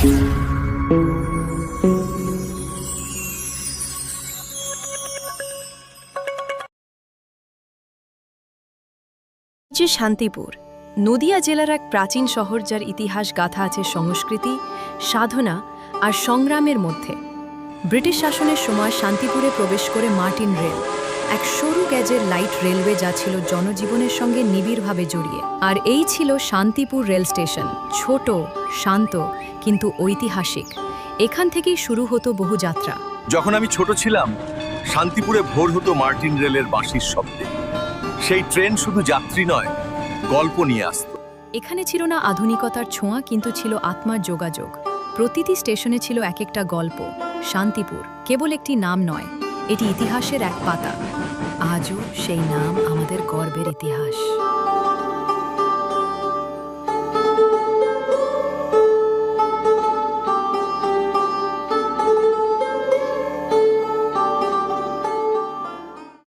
যে শান্তিপুর নদিয়া জেলার এক প্রাচীন শহর, যার ইতিহাস গাথা আছে সংস্কৃতি, সাধনা আর সংগ্রামের মধ্যে। ব্রিটিশ শাসনের সময় শান্তিপুরে প্রবেশ করে মার্টিন রেল, এক সরু গ্যাজের লাইট রেলওয়ে, যা ছিল জনজীবনের সঙ্গে নিবিড়ভাবে জড়িয়ে। আর এই ছিল শান্তিপুর রেল স্টেশন, ছোট, শান্ত কিন্তু ঐতিহাসিক। এখান থেকেই শুরু হতো বহু যাত্রা। যখন আমি ছোট ছিলাম, শান্তিপুরে ভোর হতো মার্টিন রেলের বাঁশির শব্দে। সেই ট্রেন শুধু যাত্রী নয়, গল্প নিয়ে আসতো। এখানে ছিল না আধুনিকতার ছোঁয়া, কিন্তু ছিল আত্মার যোগাযোগ। প্রতিটি স্টেশনে ছিল এক একটা গল্প। শান্তিপুর কেবল একটি নাম নয়, এটি ইতিহাসের এক পাতা। আজও সেই নাম আমাদের গর্বের ইতিহাস।